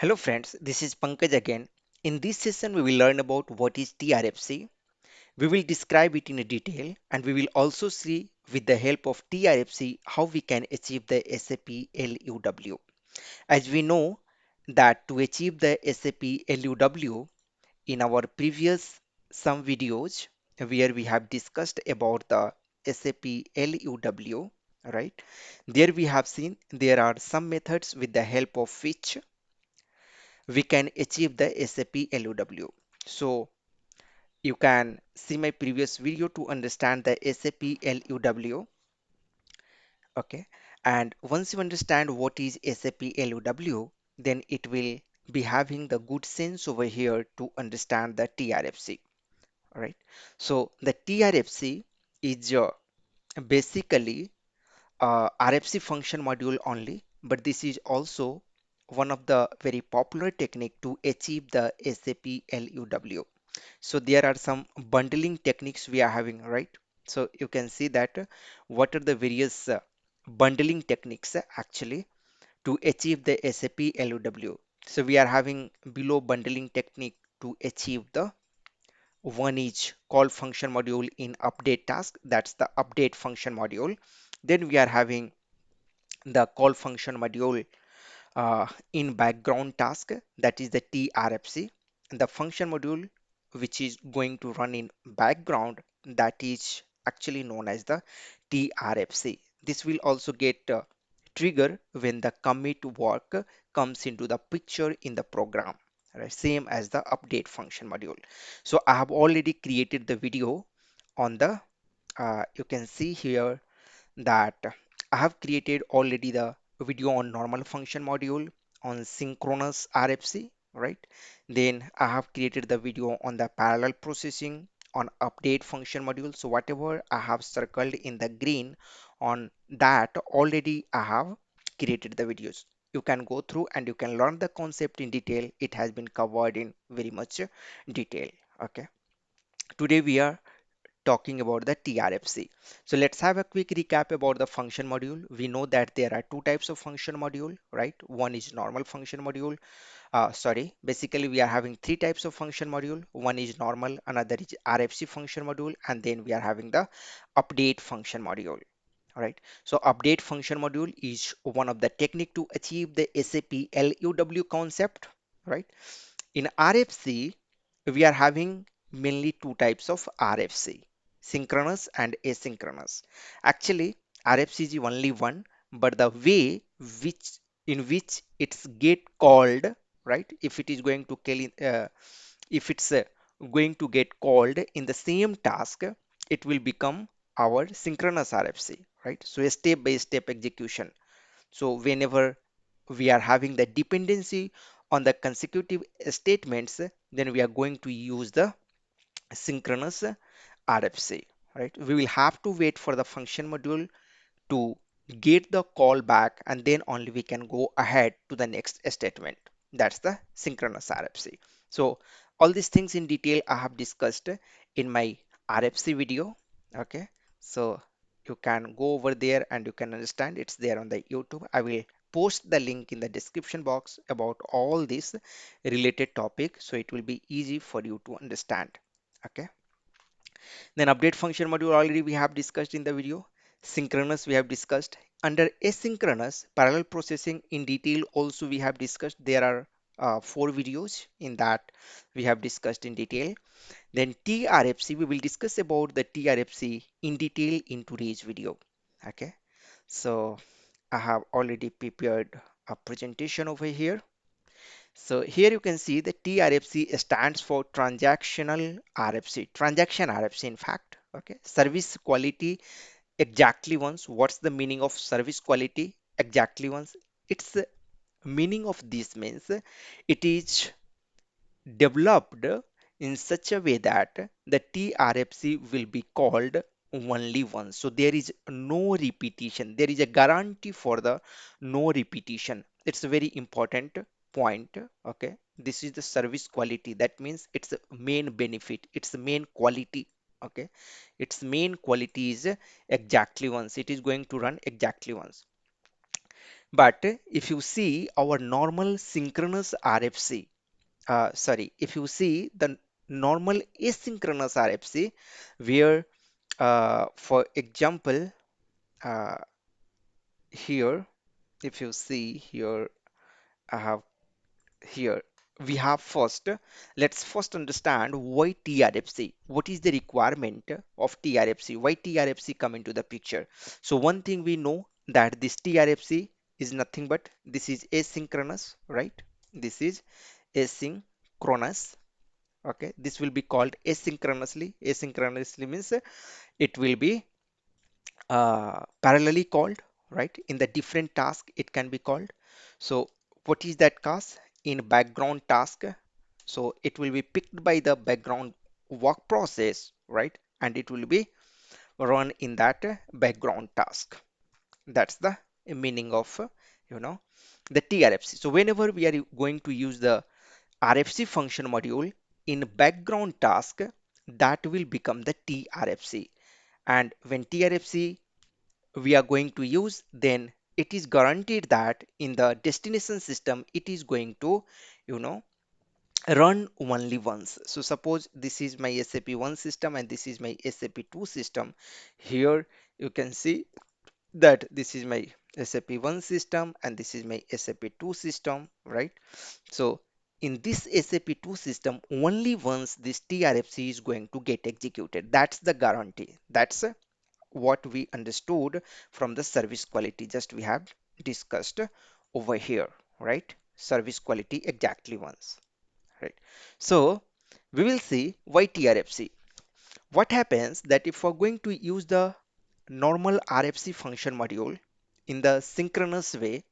Hello friends, this is Pankaj again. In this session, we will learn about what is TRFC. We will describe it in detail and we will also see with the help of TRFC how we can achieve the SAP LUW. As we know that to achieve the SAP LUW in our previous some videos where we have discussed about the SAP LUW, right? There we have seen there are some methods with the help of which we can achieve the SAP LOW. So you can see my previous video to understand the SAP LOW. Okay. And once you understand what is SAP LOW, then it will be having the good sense over here to understand the TRFC. All right. So the TRFC is basically RFC function module only, but this is also one of the very popular technique to achieve the SAP LUW. So there are some bundling techniques we are having, right? So you can see that what are the various bundling techniques actually to achieve the SAP LUW. So we are having below bundling technique to achieve the one is call function module in update task. That's the update function module. Then we are having the call function module in background task, that is the TRFC, and the function module which is going to run in background, that is actually known as the TRFC. This will also get trigger when the commit work comes into the picture in the program, right? Same as the update function module. So I have already created the video on the you can see here that I have created already the video on normal function module, on synchronous RFC, right? Then I have created the video on the parallel processing, on update function module. So whatever I have circled in the green, on that already I have created the videos. You can go through and you can learn the concept in detail. It has been covered in very much detail. Okay. Today we are talking about the TRFC. So let's have a quick recap about the function module. We know that there are two types of function module, right? One is normal function module. Basically we are having three types of function module. One is normal, another is RFC function module, and then we are having the update function module. All right. So update function module is one of the technique to achieve the SAP LUW concept, right? In RFC, we are having mainly two types of RFC, synchronous and asynchronous. Actually, RFC is only one, but the way which in which it's get called, right? If it is going to if it's going to get called in the same task, it will become our synchronous RFC, right? So a step-by-step execution. So whenever we are having the dependency on the consecutive statements, then we are going to use the synchronous RFC, right? We will have to wait for the function module to get the call back, and then only we can go ahead to the next statement. That's the synchronous RFC. So all these things in detail I have discussed in my RFC video. Okay, so you can go over there and you can understand, it's there on the YouTube. I will post the link in the description box about all this related topic, so it will be easy for you to understand. Okay, then update function module already we have discussed in the video. Synchronous we have discussed. Under asynchronous parallel processing in detail also we have discussed. There are four videos in that we have discussed in detail. Then TRFC, we will discuss about the TRFC in detail in today's video. Okay, so I have already prepared a presentation over here. So here you can see the TRFC stands for transactional RFC, transaction RFC in fact. Okay, service quality exactly once. What's the meaning of service quality exactly once? Its meaning of this means it is developed in such a way that the TRFC will be called only once. So there is no repetition. There is a guarantee for the no repetition. It's a very important point. Okay. This is the service quality. That means it's the main benefit. It's the main quality. Okay. Its main quality is exactly once. It is going to run exactly once. But if you see our normal synchronous RFC, sorry, if you see the normal asynchronous RFC, where, for example, uh, here, if you see here, I have here we have first, let's first understand why TRFC. What is the requirement of TRFC? Why TRFC come into the picture? So one thing we know that this TRFC is nothing but this is asynchronous, right? This is asynchronous. Okay, this will be called asynchronously. Asynchronously means it will be parallelly called, right? In the different task, it can be called. So what is that task? In background task. So it will be picked by the background work process, right? And it will be run in that background task. That's the meaning of, the TRFC. So whenever we are going to use the RFC function module in background task, that will become the TRFC. And when TRFC we are going to use, then it is guaranteed that in the destination system, it is going to, you know, run only once. So suppose this is my SAP1 system and this is my SAP2 system. Here you can see that this is my SAP1 system and this is my SAP2 system, right? So in this SAP2 system, only once this TRFC is going to get executed. That's the guarantee. That's what we understood from the service quality just we have discussed over here, right? Service quality exactly once, right? So we will see why TRFC. What happens that if we're going to use the normal RFC function module in the synchronous way,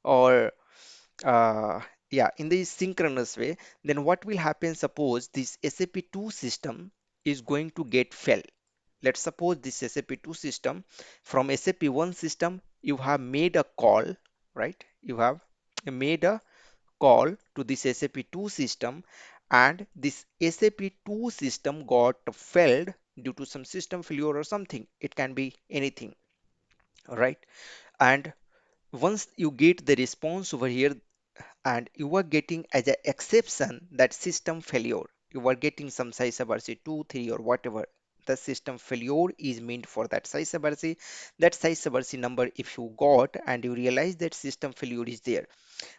or uh, yeah, in the synchronous way, then what will happen? Suppose this SAP2 system is going to get fail. Let's suppose this SAP2 system, from SAP1 system, you have made a call, right? You have made a call to this SAP2 system, and this SAP2 system got failed due to some system failure or something. It can be anything, right? And once you get the response over here, and you are getting as an exception that system failure, you are getting some Saisabarsi 2 3 or whatever the system failure is meant for that Saisabarsi. That Saisabarsi number if you got and you realize that system failure is there,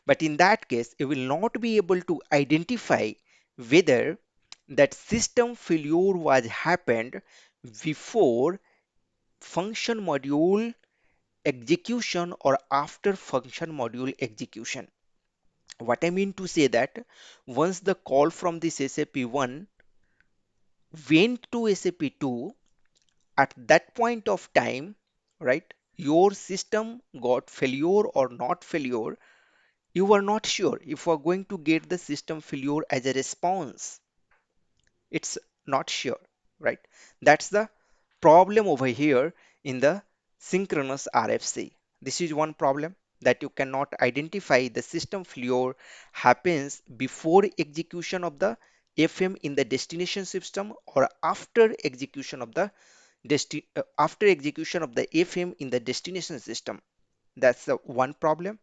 but in that case you will not be able to identify whether that system failure was happened before function module execution or after function module execution. What I mean to say that once the call from this SAP1 went to SAP2, at that point of time, right, your system got failure or not failure, you are not sure if you are going to get the system failure as a response. It's not sure, right? That's the problem over here in the synchronous RFC. This is one problem, that you cannot identify the system failure happens before execution of the FM in the destination system or after execution of the after execution of the FM in the destination system. That's the one problem.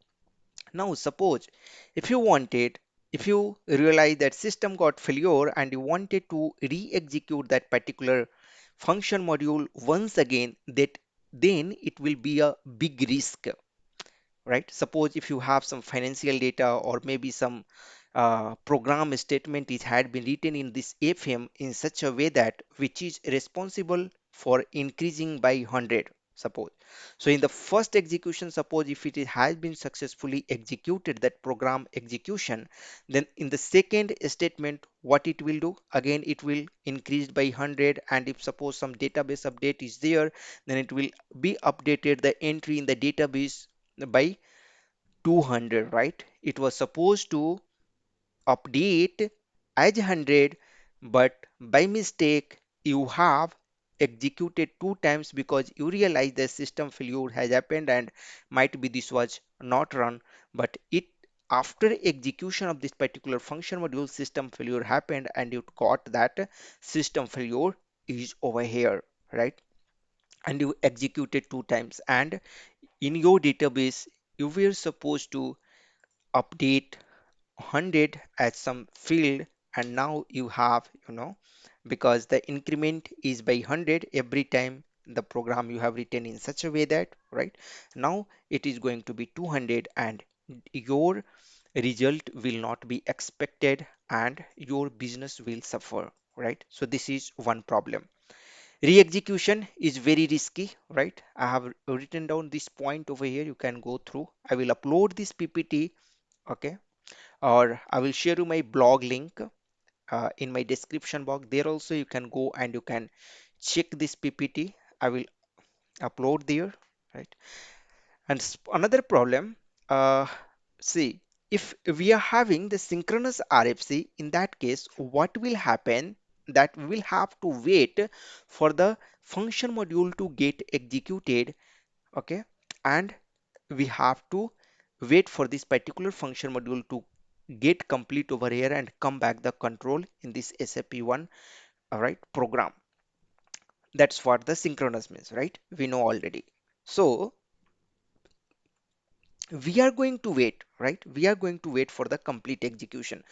Now, suppose if you wanted, if you realize that system got failure and you wanted to re-execute that particular function module once again, that then it will be a big risk, right? Suppose if you have some financial data or maybe some program statement it had been written in this FM in such a way that which is responsible for increasing by 100, suppose. So in the first execution, suppose if has been successfully executed, that program execution, then in the second statement what it will do, again it will increase by 100, and if suppose some database update is there, then it will be updated the entry in the database by 200, right? It was supposed to update as 100, but by mistake you have executed two times because you realize the system failure has happened and might be this was not run, but it after execution of this particular function module system failure happened and you got that system failure is over here, right? And you executed two times, and in your database you were supposed to update 100 as some field, and now you have, because the increment is by 100 every time the program you have written in such a way that, right, now it is going to be 200, and your result will not be expected and your business will suffer, right? So this is one problem. Re-execution is very risky, right? I have written down this point over here, you can go through. I will upload this PPT, okay, or I will share you my blog link in my description box. There also you can go and you can check this PPT. I will upload there, right? And another problem, uh, see, if we are having the synchronous RFC, in that case, what will happen that we will have to wait for the function module to get executed, okay? And we have to wait for this particular function module to get complete over here and come back the control in this SAP1, all right, program. That's what the synchronous means, right? We know already. So we are going to wait, right? We are going to wait for the complete execution.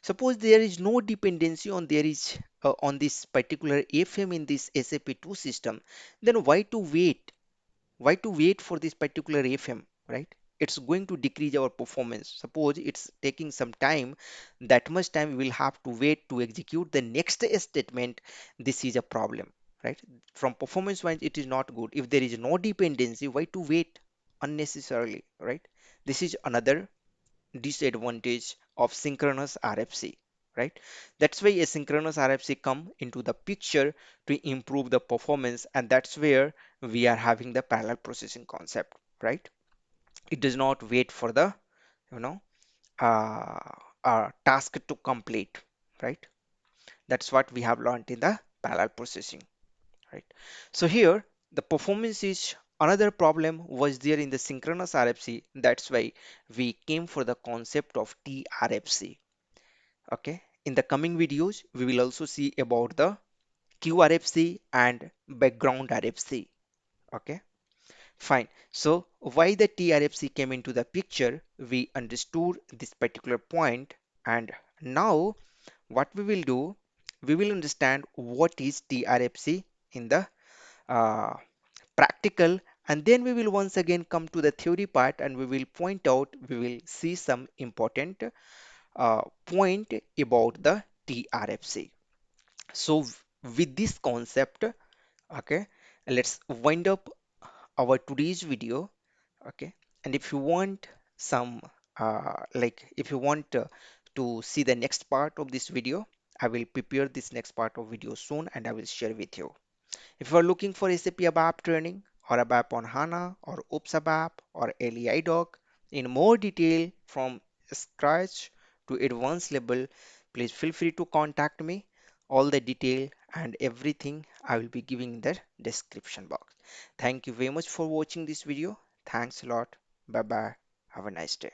Suppose there is no dependency on there is on this particular FM in this SAP2 system, then why to wait? Why to wait for this particular FM, right? It's going to decrease our performance. Suppose it's taking some time, that much time we will have to wait to execute the next statement. This is a problem, right? From performance wise, it is not good. If there is no dependency, why to wait unnecessarily, right? This is another disadvantage of synchronous RFC, right? That's why a synchronous RFC come into the picture to improve the performance, and that's where we are having the parallel processing concept, right? It does not wait for the, you know, uh, task to complete, right? That's what we have learned in the parallel processing, right? So here the performance is another problem was there in the synchronous RFC. That's why we came for the concept of TRFC. Okay, in the coming videos we will also see about the QRFC and background RFC. Okay, fine. So why the TRFC came into the picture, we understood this particular point, and now what we will do, we will understand what is TRFC in the uh, practical, and then we will once again come to the theory part and we will point out, we will see some important point about the TRFC. So with this concept, okay, let's wind up our today's video, okay. And if you want some like if you want to see the next part of this video, I will prepare this next part of video soon and I will share with you. If you are looking for SAP ABAP training or ABAP on HANA or OOPS ABAP or LE doc in more detail from scratch to advanced level, please feel free to contact me. All the detail and everything I will be giving in the description box. Thank you very much for watching this video. Thanks a lot. Bye bye. Have a nice day.